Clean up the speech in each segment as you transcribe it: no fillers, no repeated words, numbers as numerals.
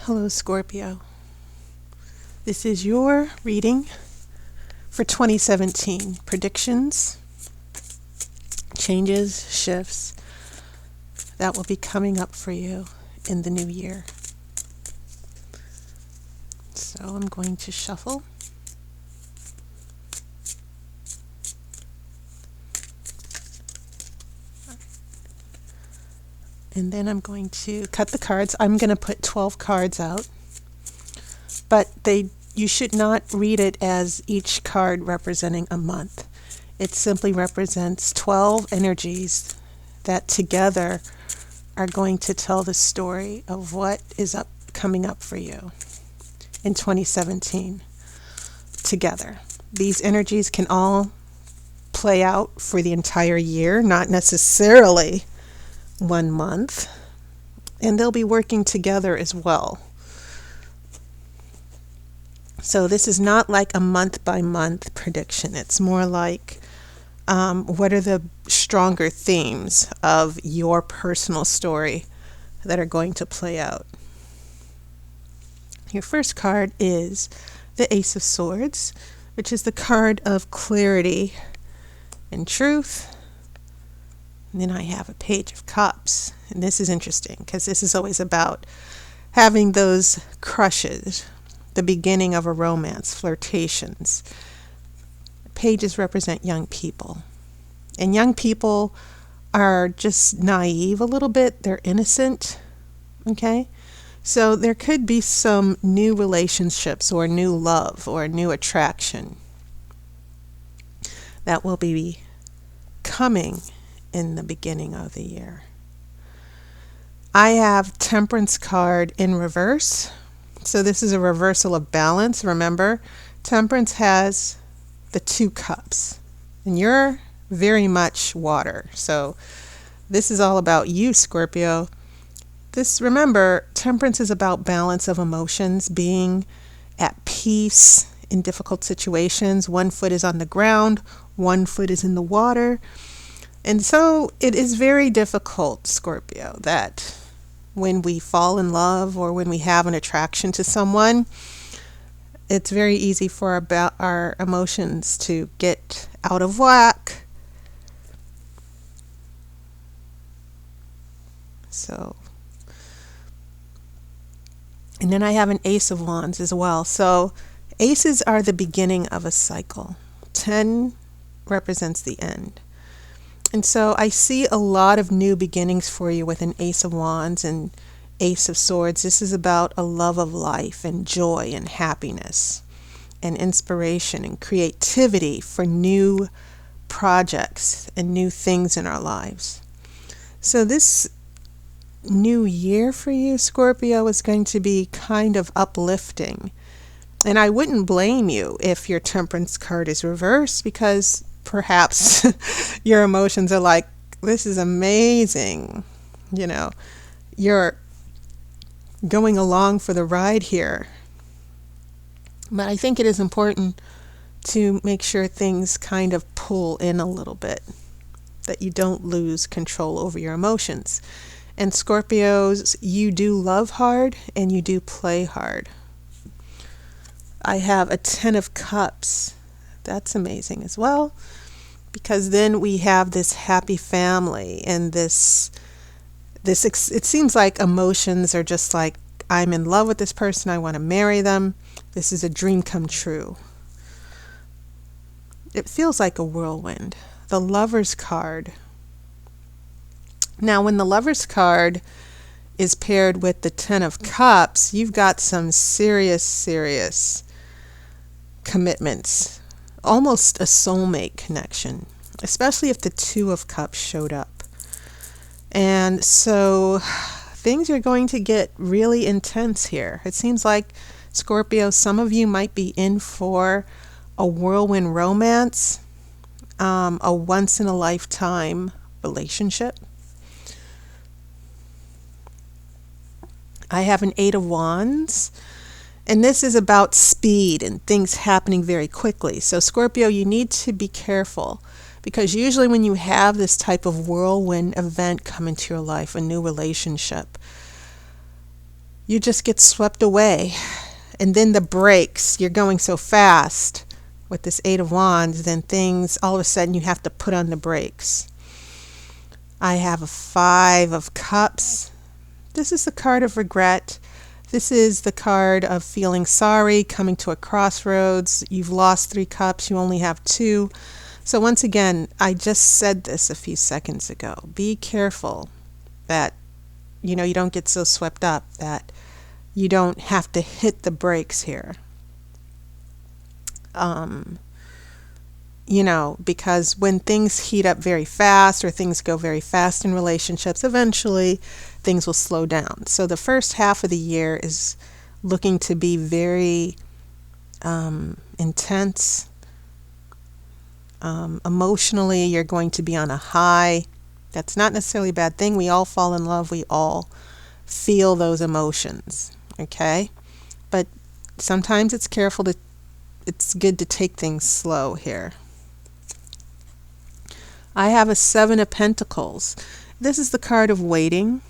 Hello, Scorpio. This is your reading for 2017. Predictions, changes, shifts that will be coming up for you in the new year. So I'm going to shuffle. And then I'm going to cut the cards. I'm going to put 12 cards out. But you should not read it as each card representing a month. It simply represents 12 energies that together are going to tell the story of what is coming up for you in 2017 together. These energies can all play out for the entire year, not necessarily 1 month, and they'll be working together as well. So this is not like a month by month prediction. It's more like what are the stronger themes of your personal story that are going to play out. Your first card is the Ace of Swords, which is the card of clarity and truth. And then I have a Page of Cups. And this is interesting because this is always about having those crushes, the beginning of a romance, flirtations. Pages represent young people. And young people are just naive a little bit. They're innocent. Okay? So there could be some new relationships or new love or new attraction that will be coming in the beginning of the year. I have Temperance card in reverse. So this is a reversal of balance. Remember, Temperance has the 2 cups. And you're very much water. So this is all about you, Scorpio. Remember, Temperance is about balance of emotions, being at peace in difficult situations. 1 foot is on the ground, 1 foot is in the water. And so it is very difficult, Scorpio, that when we fall in love or when we have an attraction to someone, it's very easy for our emotions to get out of whack. So, and then I have an Ace of Wands as well. So aces are the beginning of a cycle. 10 represents the end. And so I see a lot of new beginnings for you with an Ace of Wands and Ace of Swords. This is about a love of life and joy and happiness and inspiration and creativity for new projects and new things in our lives. So this new year for you, Scorpio, is going to be kind of uplifting. And I wouldn't blame you if your Temperance card is reversed, because perhaps your emotions are like, this is amazing. You're going along for the ride here. But I think it is important to make sure things kind of pull in a little bit, that you don't lose control over your emotions. And Scorpios, you do love hard and you do play hard. I have a 10 of Cups. That's amazing as well, because then we have this happy family and this it seems like emotions are just like, I'm in love with this person, I want to marry them, this is a dream come true. It feels like a whirlwind. The Lover's card. Now when the Lover's card is paired with the 10 of Cups, you've got some serious commitments. Almost a soulmate connection, especially if the 2 of Cups showed up. And so things are going to get really intense here. It seems like, Scorpio, some of you might be in for a whirlwind romance, a once-in-a-lifetime relationship. I have an 8 of Wands. And this is about speed and things happening very quickly. So Scorpio, you need to be careful, because usually when you have this type of whirlwind event come into your life, a new relationship, you just get swept away. And then the brakes, you're going so fast with this Eight of Wands, then things, all of a sudden you have to put on the brakes. I have a Five of Cups. This is the card of regret. This is the card of feeling sorry, coming to a crossroads. You've lost 3 cups, you only have 2. So once again, I just said this a few seconds ago. Be careful that you don't get so swept up that you don't have to hit the brakes here. Because when things heat up very fast or things go very fast in relationships, eventually things will slow down. So the first half of the year is looking to be very intense. Emotionally, you're going to be on a high. That's not necessarily a bad thing. We all fall in love. We all feel those emotions. Okay? But sometimes it's good to take things slow here. I have a Seven of Pentacles. This is the card of waiting.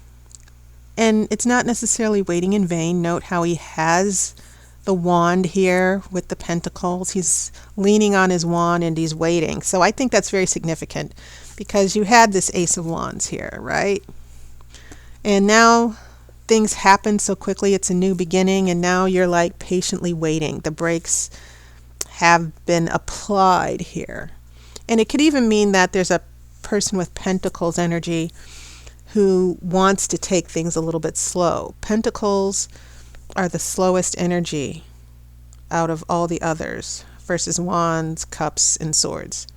And it's not necessarily waiting in vain. Note how he has the wand here with the pentacles. He's leaning on his wand and he's waiting. So I think that's very significant because you had this Ace of Wands here, right? And now things happen so quickly. It's a new beginning, and now you're like patiently waiting. The brakes have been applied here. And it could even mean that there's a person with Pentacles energy who wants to take things a little bit slow. Pentacles are the slowest energy out of all the others versus Wands, Cups, and Swords.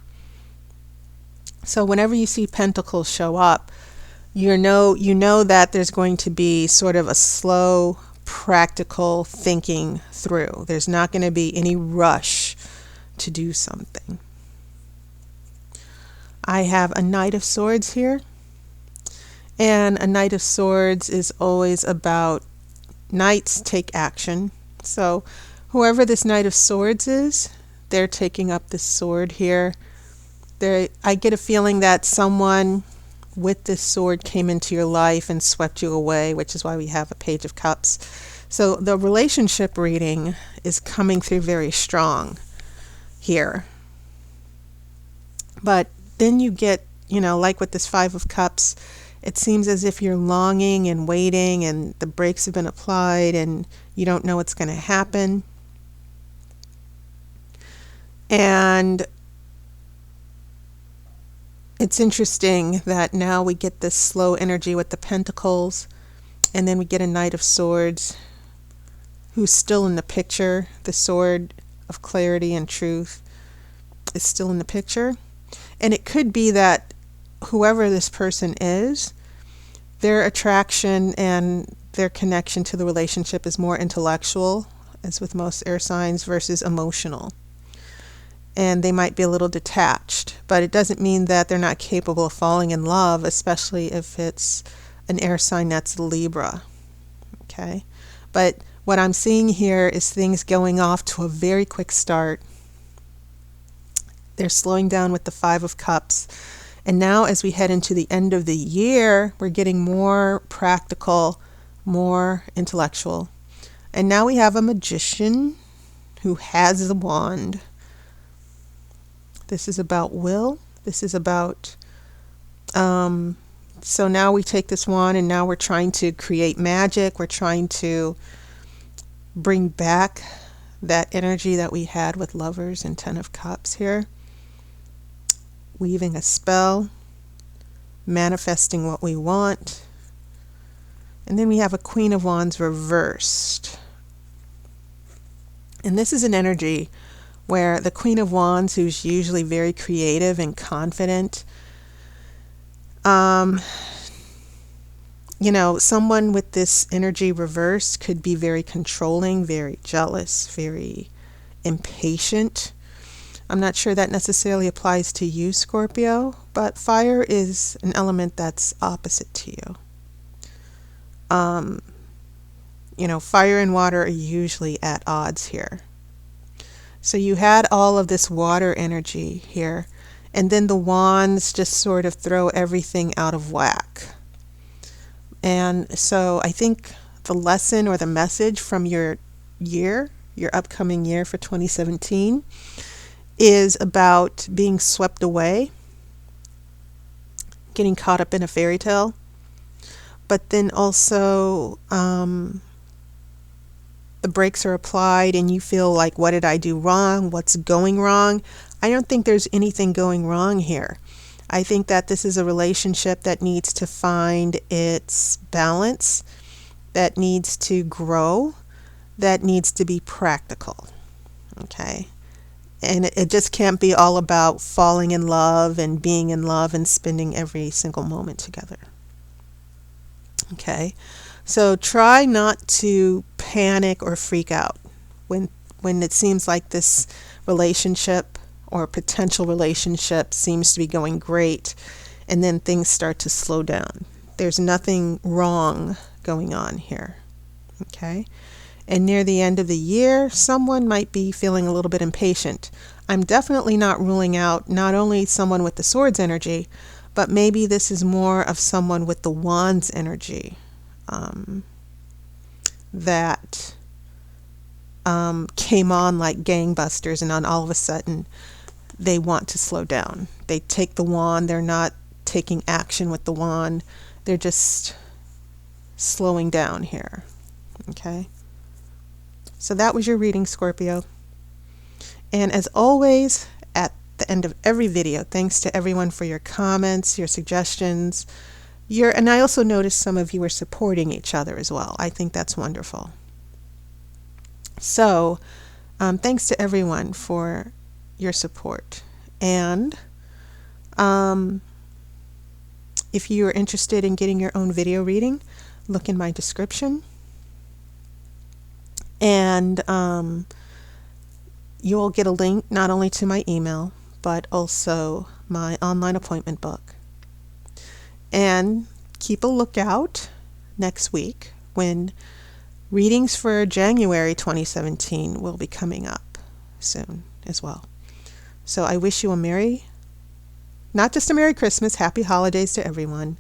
So whenever you see Pentacles show up, you know that there's going to be sort of a slow, practical thinking through. There's not going to be any rush to do something. I have a Knight of Swords here. And a Knight of Swords is always about knights take action. So whoever this Knight of Swords is, they're taking up this sword here. I get a feeling that someone with this sword came into your life and swept you away, which is why we have a Page of Cups. So the relationship reading is coming through very strong here. But then you get, like with this Five of Cups, it seems as if you're longing and waiting and the brakes have been applied and you don't know what's going to happen. And it's interesting that now we get this slow energy with the Pentacles, and then we get a Knight of Swords who's still in the picture. The sword of clarity and truth is still in the picture. And it could be that whoever this person is, their attraction and their connection to the relationship is more intellectual, as with most air signs, versus emotional. And they might be a little detached, but it doesn't mean that they're not capable of falling in love, especially if it's an air sign that's Libra. Okay? But what I'm seeing here is things going off to a very quick start. They're slowing down with the Five of Cups. And now as we head into the end of the year, we're getting more practical, more intellectual. And now we have a Magician who has the wand. This is about will. This is about, so now we take this wand and now we're trying to create magic. We're trying to bring back that energy that we had with Lovers and Ten of Cups here. Weaving a spell, manifesting what we want. And then we have a Queen of Wands reversed. And this is an energy where the Queen of Wands, who's usually very creative and confident, someone with this energy reversed could be very controlling, very jealous, very impatient. I'm not sure that necessarily applies to you, Scorpio, but fire is an element that's opposite to you. Fire and water are usually at odds here. So you had all of this water energy here, and then the wands just sort of throw everything out of whack. And so I think the lesson or the message from your year, your upcoming year for 2017, is about being swept away, getting caught up in a fairy tale, but then also the brakes are applied and you feel like, what did I do wrong? What's going wrong? I don't think there's anything going wrong here. I think that this is a relationship that needs to find its balance, that needs to grow, that needs to be practical. Okay? And it just can't be all about falling in love and being in love and spending every single moment together. Okay? So try not to panic or freak out when it seems like this relationship or potential relationship seems to be going great and then things start to slow down. There's nothing wrong going on here. Okay? And near the end of the year, someone might be feeling a little bit impatient. I'm definitely not ruling out not only someone with the swords energy, but maybe this is more of someone with the wands energy. That came on like gangbusters, and then all of a sudden they want to slow down. They take the wand, they're not taking action with the wand, they're just slowing down here. Okay? So that was your reading, Scorpio. And as always, at the end of every video, thanks to everyone for your comments, your suggestions. And I also noticed some of you are supporting each other as well. I think that's wonderful. So, thanks to everyone for your support. And if you are interested in getting your own video reading, look in my description. And you'll get a link not only to my email, but also my online appointment book. And keep a lookout next week when readings for January 2017 will be coming up soon as well. So I wish you not just a Merry Christmas, Happy Holidays to everyone,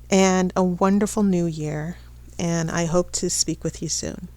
and a wonderful New Year. And I hope to speak with you soon.